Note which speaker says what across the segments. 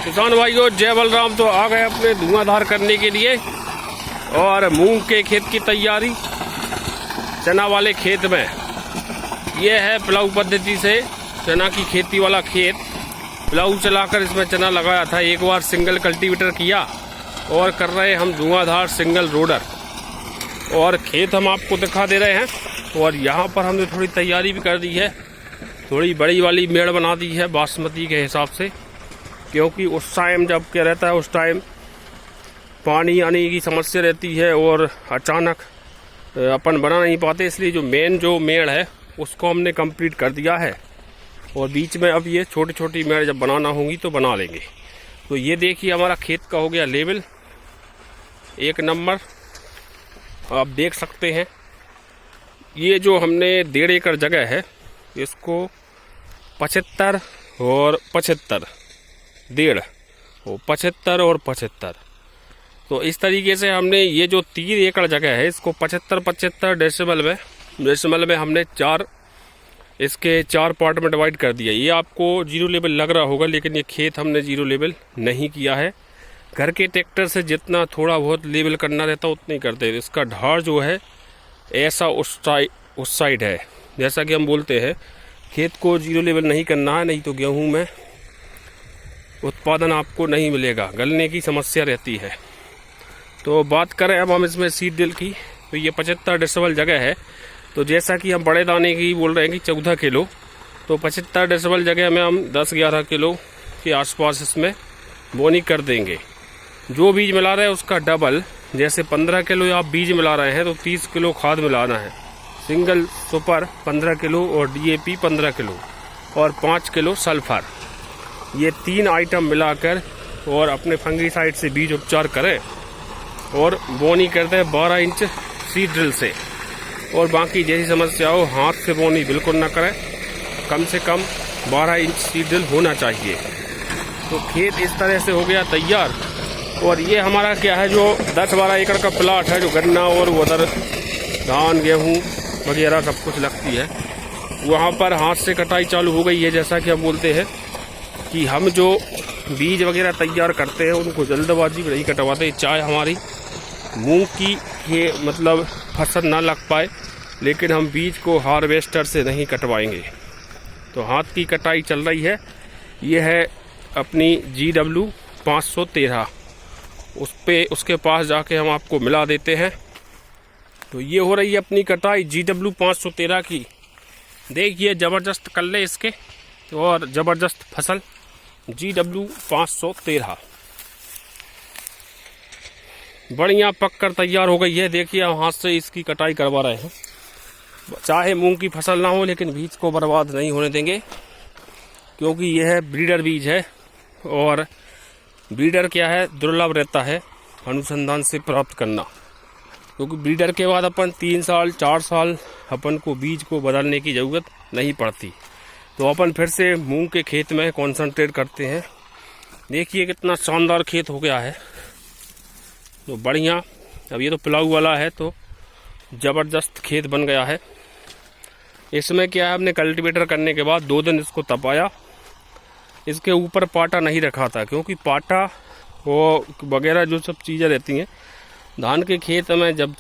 Speaker 1: किसान भाइयों जय बलराम। तो आ गए अपने धुआंधार करने के लिए और मूंग के खेत की तैयारी चना वाले खेत में। ये है प्लाऊ पद्धति से चना की खेती वाला खेत। प्लाऊ चलाकर इसमें चना लगाया था, एक बार सिंगल कल्टीवेटर किया और कर रहे हम धुआंधार सिंगल रोडर। और खेत हम आपको दिखा दे रहे हैं। और यहाँ पर हमने थोड़ी तैयारी भी कर दी है, थोड़ी बड़ी वाली मेड़ बना दी है बासमती के हिसाब से, क्योंकि उस टाइम जब क्या रहता है उस टाइम पानी आने की समस्या रहती है और अचानक अपन बना नहीं पाते, इसलिए जो मेन जो मेड़ है उसको हमने कंप्लीट कर दिया है। और बीच में अब ये छोटी छोटी मेड़ जब बनाना होंगी तो बना लेंगे। तो ये देखिए हमारा खेत का हो गया लेवल 1 नंबर, आप देख सकते हैं। ये जो हमने 1.5 एकड़ जगह है इसको 75 और 75 1.5 वो 75 और 75, तो इस तरीके से हमने ये जो 3 एकड़ जगह है इसको 75-75 डेसिमल में हमने इसके 4 पार्ट में डिवाइड कर दिया। ये आपको जीरो लेवल लग रहा होगा, लेकिन ये खेत हमने जीरो लेवल नहीं किया है। घर के ट्रैक्टर से जितना थोड़ा बहुत लेवल करना रहता उतना ही करते हैं। इसका ढाड़ जो है ऐसा उस साइड है, जैसा कि हम बोलते हैं खेत को जीरो लेवल नहीं करना है, नहीं तो गेहूं में उत्पादन आपको नहीं मिलेगा, गलने की समस्या रहती है। तो बात करें अब हम इसमें सीड ड्रिल की, तो ये 75 डेसिबल जगह है। तो जैसा कि हम बड़े दाने की बोल रहे हैं कि 14 किलो, तो 75 डेसिबल जगह में हम 10-11 किलो के आसपास इसमें बोनी कर देंगे। जो बीज मिला रहे हैं उसका डबल, जैसे 15 किलो आप बीज मिला रहे हैं तो 30 किलो खाद मिलाना है। सिंगल सुपर 15 किलो और DAP 15 किलो और 5 किलो सल्फर, ये 3 आइटम मिलाकर और अपने फंगीसाइड से बीज उपचार करें और बोनी करते हैं 12 इंच सीड ड्रिल से। और बाकी जैसी समस्या हो हाथ से बोनी बिल्कुल ना करें, कम से कम 12 इंच सीड ड्रिल होना चाहिए। तो खेत इस तरह से हो गया तैयार। और ये हमारा क्या है जो 10-12 एकड़ का प्लाट है, जो गन्ना और उधर धान गेहूँ वगैरह सब कुछ लगती है, वहाँ पर हाथ से कटाई चालू हो गई है। जैसा कि हम बोलते हैं कि हम जो बीज वगैरह तैयार करते हैं उनको जल्दबाजी में नहीं कटवाते, चाहे हमारी मूंग की ये मतलब फसल ना लग पाए, लेकिन हम बीज को हार्वेस्टर से नहीं कटवाएंगे। तो हाथ की कटाई चल रही है। ये है अपनी GW 513, उसके पास जाके हम आपको मिला देते हैं। तो ये हो रही है अपनी कटाई GW 513 की। देखिए ज़बरदस्त कल्ले इसके और ज़बरदस्त फसल GW 513 बढ़िया पककर तैयार हो गई है। देखिए हम हाथ से इसकी कटाई करवा रहे हैं। चाहे मूंग की फसल ना हो, लेकिन बीज को बर्बाद नहीं होने देंगे, क्योंकि यह है ब्रीडर बीज है। और ब्रीडर क्या है, दुर्लभ रहता है अनुसंधान से प्राप्त करना, क्योंकि ब्रीडर के बाद अपन 3 साल 4 साल अपन को बीज को बदलने की ज़रूरत नहीं पड़ती। तो अपन फिर से मूंग के खेत में कंसंट्रेट करते हैं। देखिए कितना शानदार खेत हो गया है, तो बढ़िया। अब ये तो प्लाऊ वाला है, तो ज़बरदस्त खेत बन गया है। इसमें क्या है, हमने कल्टीवेटर करने के बाद 2 दिन इसको तपाया। इसके ऊपर पाटा नहीं रखा था, क्योंकि पाटा वो वगैरह जो सब चीज़ें रहती हैं धान के खेत में, जब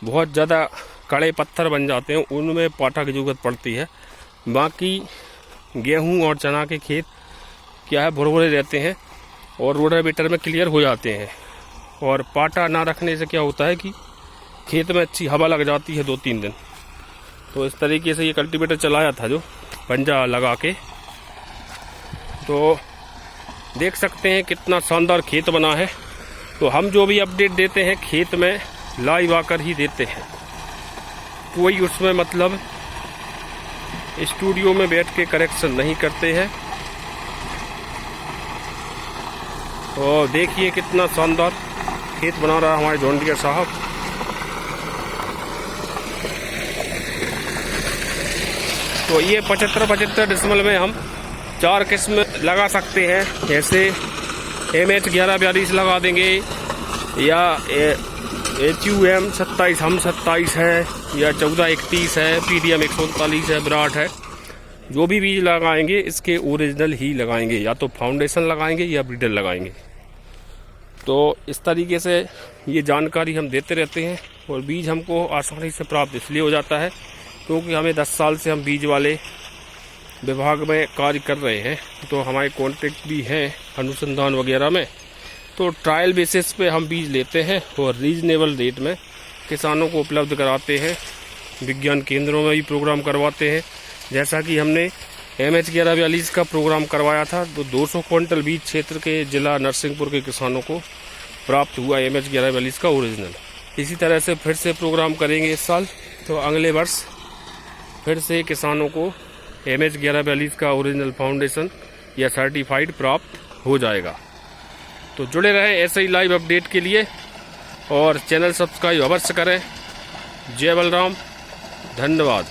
Speaker 1: बहुत ज़्यादा कड़े पत्थर बन जाते हैं उनमें पाटा की ज़रूरत पड़ती है। बाकी गेहूं और चना के खेत क्या है भुरभुरे रहते हैं और रोटावेटर में क्लियर हो जाते हैं। और पाटा ना रखने से क्या होता है कि खेत में अच्छी हवा लग जाती है 2-3 दिन। तो इस तरीके से ये कल्टीवेटर चलाया था जो पंजा लगा के। तो देख सकते हैं कितना शानदार खेत बना है। तो हम जो भी अपडेट देते हैं खेत में लाइव आकर ही देते हैं, कोई उसमें मतलब स्टूडियो में बैठ के करेक्शन नहीं करते हैं। और देखिए कितना शानदार खेत बना रहा है हमारे जॉन डियर साहब। तो ये 75-75 डेसिमल में हम 4 किस्म लगा सकते हैं। जैसे MH 1142 लगा देंगे, या HUM 27 हम 27 है, या 1431 है, PDM 139 है, विराट है। जो भी बीज लगाएंगे इसके ओरिजिनल ही लगाएंगे, या तो फाउंडेशन लगाएंगे या ब्रीडर लगाएंगे। तो इस तरीके से ये जानकारी हम देते रहते हैं, और बीज हमको आसानी से प्राप्त इसलिए हो जाता है क्योंकि हमें 10 साल से हम बीज वाले विभाग में कार्य कर रहे हैं, तो हमारे कॉन्टेक्ट भी हैं अनुसंधान वगैरह में। तो ट्रायल बेसिस पे हम बीज लेते हैं और रीजनेबल रेट में किसानों को उपलब्ध कराते हैं। विज्ञान केंद्रों में भी प्रोग्राम करवाते हैं, जैसा कि हमने MH1142 का प्रोग्राम करवाया था, तो 200 क्विंटल बीज क्षेत्र के जिला नरसिंहपुर के किसानों को प्राप्त हुआ MH1142 का ओरिजिनल। इसी तरह से फिर से प्रोग्राम करेंगे इस साल, तो अगले वर्ष फिर से किसानों को MH1142 का ओरिजिनल फाउंडेशन या सर्टिफाइड प्राप्त हो जाएगा। तो जुड़े रहें ऐसे ही लाइव अपडेट के लिए, और चैनल सब्सक्राइब अवश्य करें। जय बलराम, धन्यवाद।